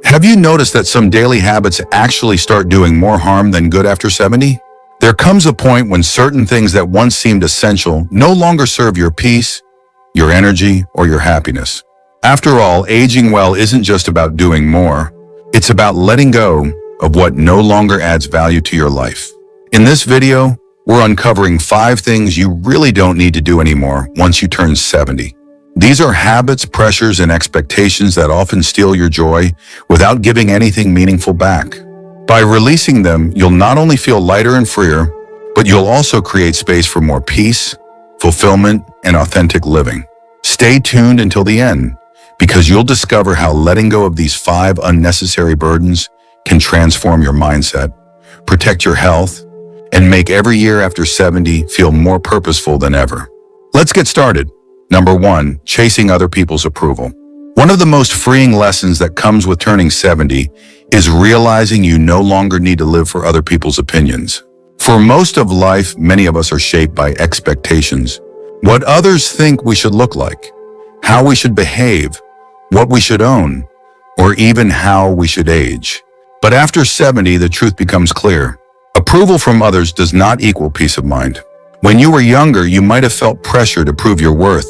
Have you noticed that some daily habits actually start doing more harm than good after 70? There comes a point when certain things that once seemed essential no longer serve your peace, your energy, or your happiness. After all, aging well isn't just about doing more. It's about letting go of what no longer adds value to your life. In this video, we're uncovering 5 things you really don't need to do anymore once you turn 70. These are habits, pressures, and expectations that often steal your joy without giving anything meaningful back. By releasing them, you'll not only feel lighter and freer, but you'll also create space for more peace, fulfillment, and authentic living. Stay tuned until the end, because you'll discover how letting go of these 5 unnecessary burdens can transform your mindset, protect your health, and make every year after 70 feel more purposeful than ever. Let's get started. Number 1, chasing other people's approval. One of the most freeing lessons that comes with turning 70 is realizing you no longer need to live for other people's opinions. For most of life, many of us are shaped by expectations. What others think we should look like, how we should behave, what we should own, or even how we should age. But after 70, the truth becomes clear. Approval from others does not equal peace of mind. When you were younger, you might have felt pressure to prove your worth,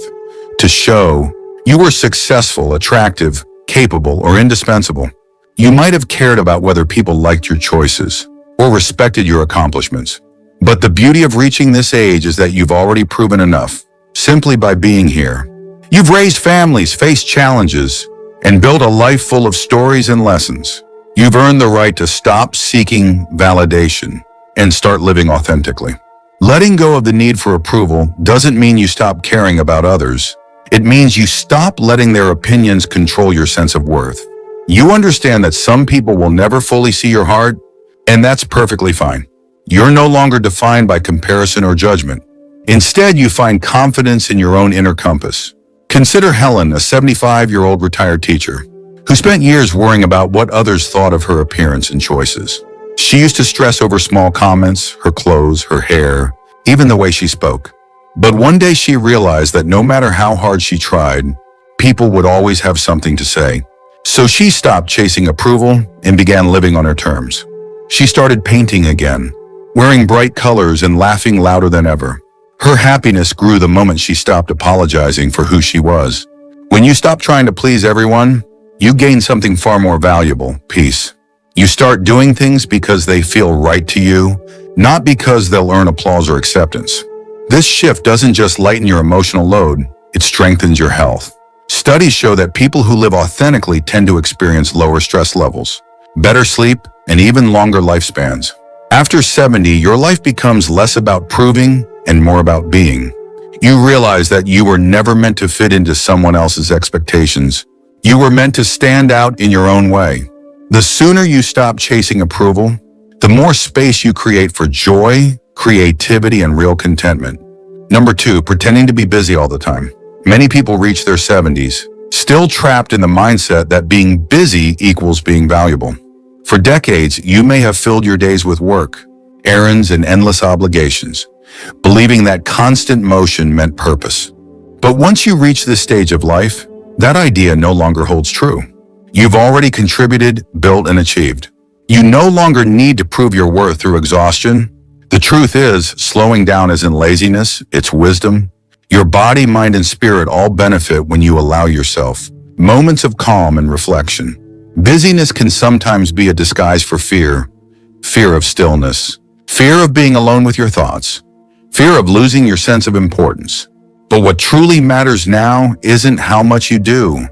to show you were successful, attractive, capable, or indispensable. You might have cared about whether people liked your choices or respected your accomplishments. But the beauty of reaching this age is that you've already proven enough, simply by being here. You've raised families, faced challenges, and built a life full of stories and lessons. You've earned the right to stop seeking validation and start living authentically. Letting go of the need for approval doesn't mean you stop caring about others. It means you stop letting their opinions control your sense of worth. You understand that some people will never fully see your heart, and that's perfectly fine. You're no longer defined by comparison or judgment. Instead, you find confidence in your own inner compass. Consider Helen, a 75-year-old retired teacher, who spent years worrying about what others thought of her appearance and choices. She used to stress over small comments, her clothes, her hair, even the way she spoke. But one day she realized that no matter how hard she tried, people would always have something to say. So she stopped chasing approval and began living on her terms. She started painting again, wearing bright colors and laughing louder than ever. Her happiness grew the moment she stopped apologizing for who she was. When you stop trying to please everyone, you gain something far more valuable, peace. You start doing things because they feel right to you, not because they'll earn applause or acceptance. This shift doesn't just lighten your emotional load, it strengthens your health. Studies show that people who live authentically tend to experience lower stress levels, better sleep, and even longer lifespans. After 70, your life becomes less about proving and more about being. You realize that you were never meant to fit into someone else's expectations. You were meant to stand out in your own way. The sooner you stop chasing approval, the more space you create for joy, creativity, and real contentment. Number 2, pretending to be busy all the time. Many people reach their 70s, still trapped in the mindset that being busy equals being valuable. For decades, you may have filled your days with work, errands, and endless obligations, believing that constant motion meant purpose. But once you reach this stage of life, that idea no longer holds true. You've already contributed, built, and achieved. You no longer need to prove your worth through exhaustion. The truth is, slowing down isn't laziness, it's wisdom. Your body, mind, and spirit all benefit when you allow yourself moments of calm and reflection. Busyness can sometimes be a disguise for fear. Fear of stillness, fear of being alone with your thoughts, fear of losing your sense of importance. But what truly matters now isn't how much you do,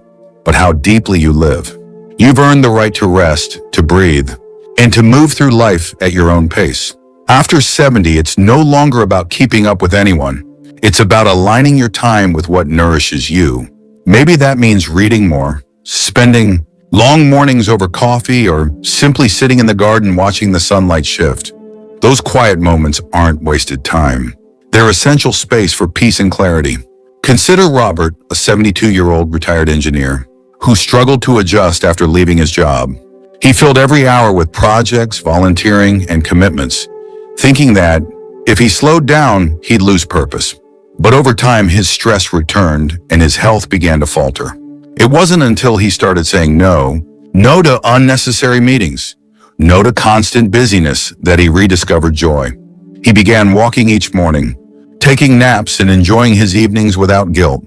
but how deeply you live. You've earned the right to rest, to breathe, and to move through life at your own pace. After 70, it's no longer about keeping up with anyone. It's about aligning your time with what nourishes you. Maybe that means reading more, spending long mornings over coffee, or simply sitting in the garden watching the sunlight shift. Those quiet moments aren't wasted time. They're essential space for peace and clarity. Consider Robert, a 72-year-old retired engineer, who struggled to adjust after leaving his job. He filled every hour with projects, volunteering, and commitments, thinking that if he slowed down, he'd lose purpose. But over time, his stress returned and his health began to falter. It wasn't until he started saying no No to unnecessary meetings. No to constant busyness that he rediscovered joy. He began walking each morning, taking naps and enjoying his evenings without guilt.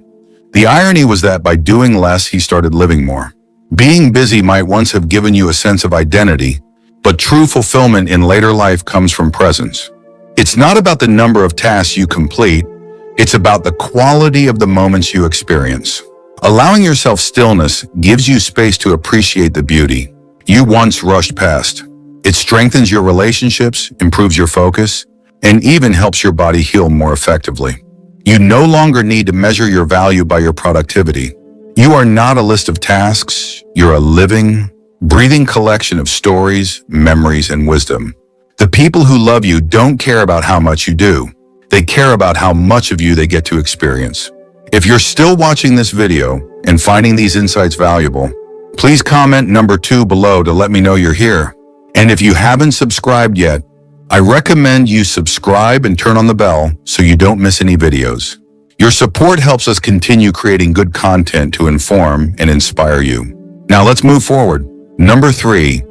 The irony was that by doing less, he started living more. Being busy might once have given you a sense of identity, but true fulfillment in later life comes from presence. It's not about the number of tasks you complete, it's about the quality of the moments you experience. Allowing yourself stillness gives you space to appreciate the beauty you once rushed past. It strengthens your relationships, improves your focus, and even helps your body heal more effectively. You no longer need to measure your value by your productivity. You are not a list of tasks, you're a living, breathing collection of stories, memories, and wisdom. The people who love you don't care about how much you do. They care about how much of you they get to experience. If you're still watching this video and finding these insights valuable, please comment number 2 below to let me know you're here. And if you haven't subscribed yet, I recommend you subscribe and turn on the bell so you don't miss any videos. Your support helps us continue creating good content to inform and inspire you. Now let's move forward. Number 3,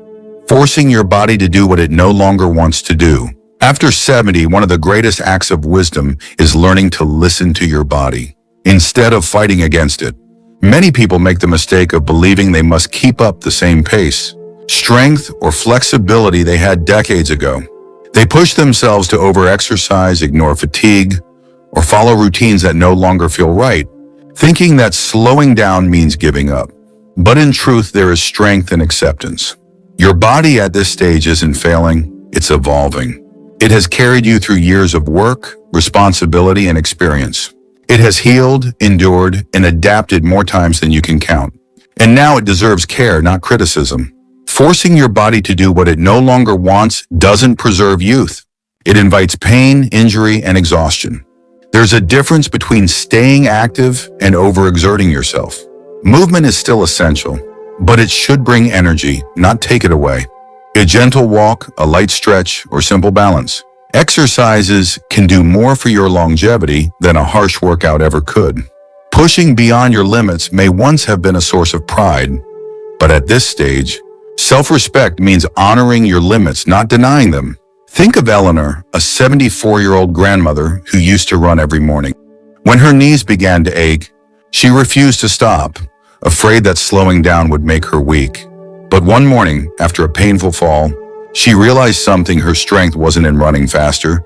forcing your body to do what it no longer wants to do. After 70, one of the greatest acts of wisdom is learning to listen to your body instead of fighting against it. Many people make the mistake of believing they must keep up the same pace, strength, or flexibility they had decades ago. They push themselves to overexercise, ignore fatigue, or follow routines that no longer feel right, thinking that slowing down means giving up. But in truth, there is strength in acceptance. Your body at this stage isn't failing, it's evolving. It has carried you through years of work, responsibility, and experience. It has healed, endured, and adapted more times than you can count. And now it deserves care, not criticism. Forcing your body to do what it no longer wants doesn't preserve youth. It invites pain, injury, and exhaustion. There's a difference between staying active and overexerting yourself. Movement is still essential, but it should bring energy, not take it away. A gentle walk, a light stretch, or simple balance. Exercises can do more for your longevity than a harsh workout ever could. Pushing beyond your limits may once have been a source of pride, but at this stage, self-respect means honoring your limits, not denying them. Think of Eleanor, a 74-year-old grandmother who used to run every morning. When her knees began to ache, she refused to stop, afraid that slowing down would make her weak. But one morning, after a painful fall, she realized something. Her strength wasn't in running faster,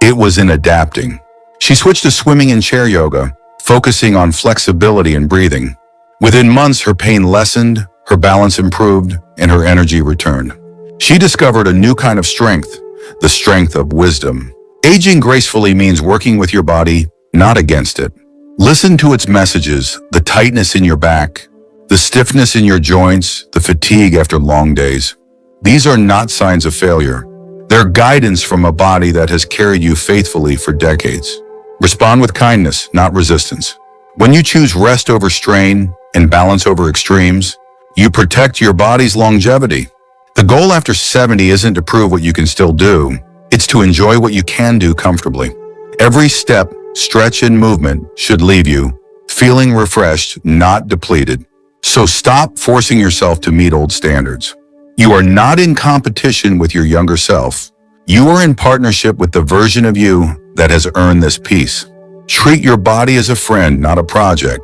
it was in adapting. She switched to swimming and chair yoga, focusing on flexibility and breathing. Within months, her pain lessened, her balance improved, and her energy returned. She discovered a new kind of strength, the strength of wisdom. Aging gracefully means working with your body, not against it. Listen to its messages, the tightness in your back, the stiffness in your joints, the fatigue after long days. These are not signs of failure. They're guidance from a body that has carried you faithfully for decades. Respond with kindness, not resistance. When you choose rest over strain and balance over extremes, you protect your body's longevity. The goal after 70 isn't to prove what you can still do. It's to enjoy what you can do comfortably. Every step, stretch, and movement should leave you feeling refreshed, not depleted. So stop forcing yourself to meet old standards. You are not in competition with your younger self. You are in partnership with the version of you that has earned this peace. Treat your body as a friend, not a project.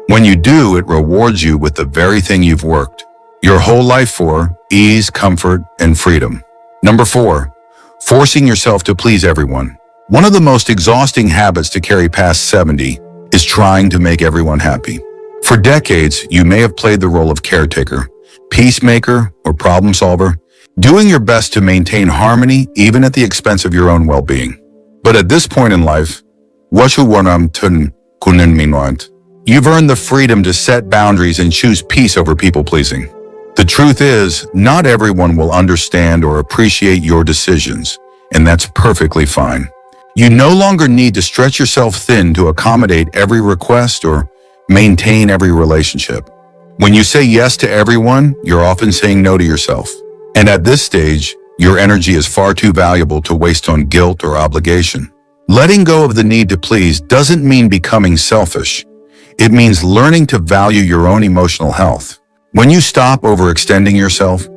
When you do, it rewards you with the very thing you've worked your whole life for: ease, comfort, and freedom. Number 4, forcing yourself to please everyone. One of the most exhausting habits to carry past 70 is trying to make everyone happy. For decades, you may have played the role of caretaker, peacemaker, or problem solver, doing your best to maintain harmony even at the expense of your own well-being. But at this point in life, you've earned the freedom to set boundaries and choose peace over people-pleasing. The truth is, not everyone will understand or appreciate your decisions, and that's perfectly fine. You no longer need to stretch yourself thin to accommodate every request or maintain every relationship. When you say yes to everyone, you're often saying no to yourself. And at this stage, your energy is far too valuable to waste on guilt or obligation. Letting go of the need to please doesn't mean becoming selfish. It means learning to value your own emotional health. When you stop overextending yourself,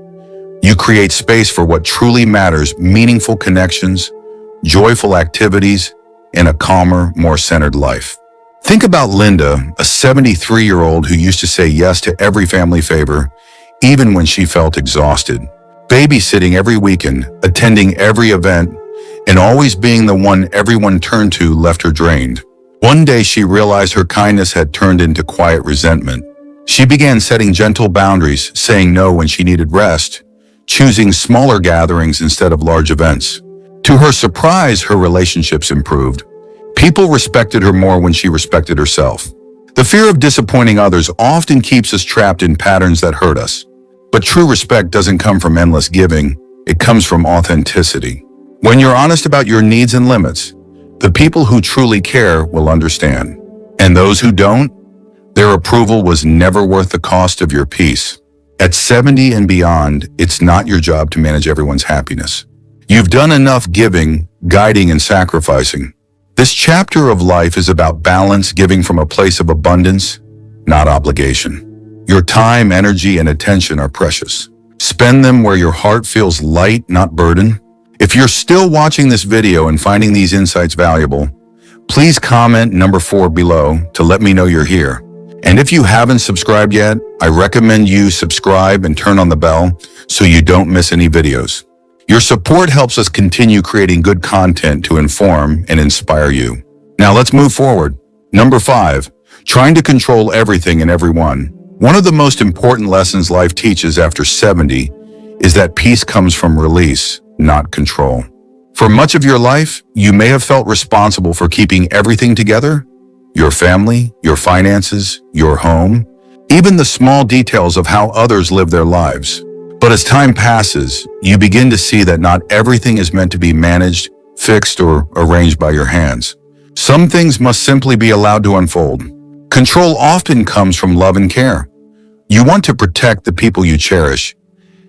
you create space for what truly matters: meaningful connections, joyful activities, and a calmer, more centered life. Think about Linda, a 73-year-old who used to say yes to every family favor, even when she felt exhausted. Babysitting every weekend, attending every event, and always being the one everyone turned to left her drained. One day she realized her kindness had turned into quiet resentment. She began setting gentle boundaries, saying no when she needed rest, choosing smaller gatherings instead of large events. To her surprise, her relationships improved. People respected her more when she respected herself. The fear of disappointing others often keeps us trapped in patterns that hurt us. But true respect doesn't come from endless giving, it comes from authenticity. When you're honest about your needs and limits, the people who truly care will understand. And those who don't, their approval was never worth the cost of your peace. At 70 and beyond, it's not your job to manage everyone's happiness. You've done enough giving, guiding, and sacrificing. This chapter of life is about balance, giving from a place of abundance, not obligation. Your time, energy, and attention are precious. Spend them where your heart feels light, not burden. If you're still watching this video and finding these insights valuable, please comment number 4 below to let me know you're here. And if you haven't subscribed yet, I recommend you subscribe and turn on the bell so you don't miss any videos. Your support helps us continue creating good content to inform and inspire you. Now let's move forward. Number 5, trying to control everything and everyone. One of the most important lessons life teaches after 70 is that peace comes from release, not control. For much of your life, you may have felt responsible for keeping everything together: your family, your finances, your home, even the small details of how others live their lives. But as time passes, you begin to see that not everything is meant to be managed, fixed, or arranged by your hands. Some things must simply be allowed to unfold. Control often comes from love and care. You want to protect the people you cherish,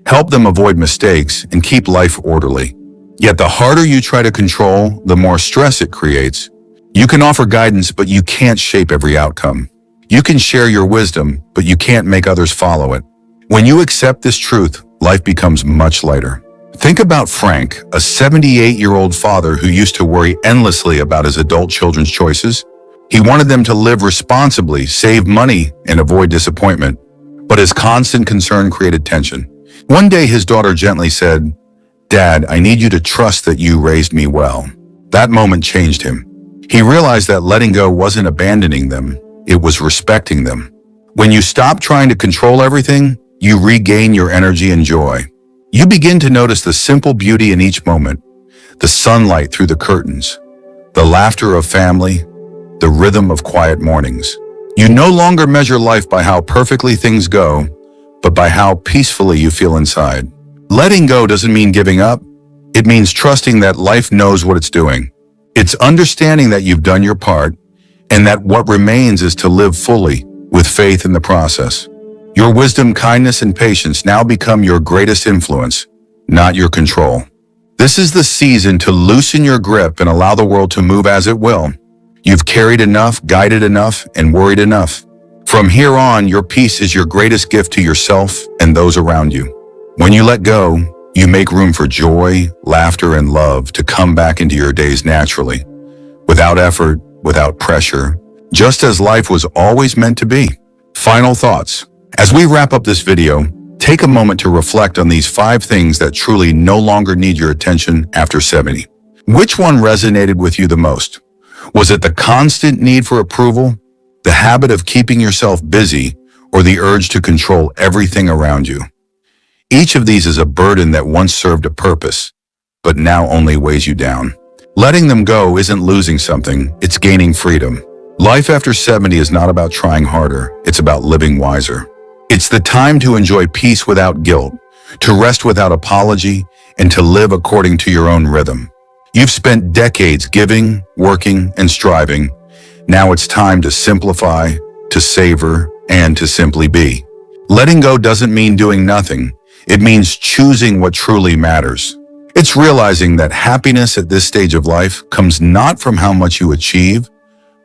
help them avoid mistakes, and keep life orderly. Yet the harder you try to control, the more stress it creates. You can offer guidance, but you can't shape every outcome. You can share your wisdom, but you can't make others follow it. When you accept this truth, life becomes much lighter. Think about Frank, a 78-year-old father who used to worry endlessly about his adult children's choices. He wanted them to live responsibly, save money, and avoid disappointment. But his constant concern created tension. One day his daughter gently said, "Dad, I need you to trust that you raised me well." That moment changed him. He realized that letting go wasn't abandoning them, it was respecting them. When you stop trying to control everything, you regain your energy and joy. You begin to notice the simple beauty in each moment: the sunlight through the curtains, the laughter of family, the rhythm of quiet mornings. You no longer measure life by how perfectly things go, but by how peacefully you feel inside. Letting go doesn't mean giving up. It means trusting that life knows what it's doing. It's understanding that you've done your part, and that what remains is to live fully, with faith in the process. Your wisdom, kindness, and patience now become your greatest influence, not your control. This is the season to loosen your grip and allow the world to move as it will. You've carried enough, guided enough, and worried enough. From here on, your peace is your greatest gift to yourself and those around you. When you let go, you make room for joy, laughter, and love to come back into your days naturally, without effort, without pressure, just as life was always meant to be. Final thoughts. As we wrap up this video, take a moment to reflect on these 5 things that truly no longer need your attention after 70. Which one resonated with you the most? Was it the constant need for approval, the habit of keeping yourself busy, or the urge to control everything around you? Each of these is a burden that once served a purpose, but now only weighs you down. Letting them go isn't losing something, it's gaining freedom. Life after 70 is not about trying harder, it's about living wiser. It's the time to enjoy peace without guilt, to rest without apology, and to live according to your own rhythm. You've spent decades giving, working, and striving. Now it's time to simplify, to savor, and to simply be. Letting go doesn't mean doing nothing. It means choosing what truly matters. It's realizing that happiness at this stage of life comes not from how much you achieve,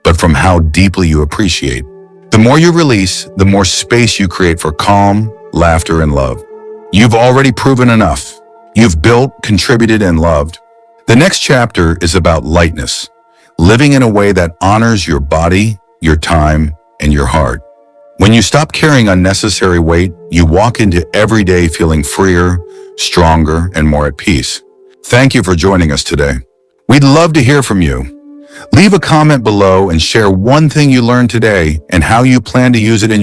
but from how deeply you appreciate. The more you release, the more space you create for calm, laughter, and love. You've already proven enough. You've built, contributed, and loved. The next chapter is about lightness, living in a way that honors your body, your time, and your heart. When you stop carrying unnecessary weight, you walk into every day feeling freer, stronger, and more at peace. Thank you for joining us today. We'd love to hear from you. Leave a comment below and share one thing you learned today and how you plan to use it in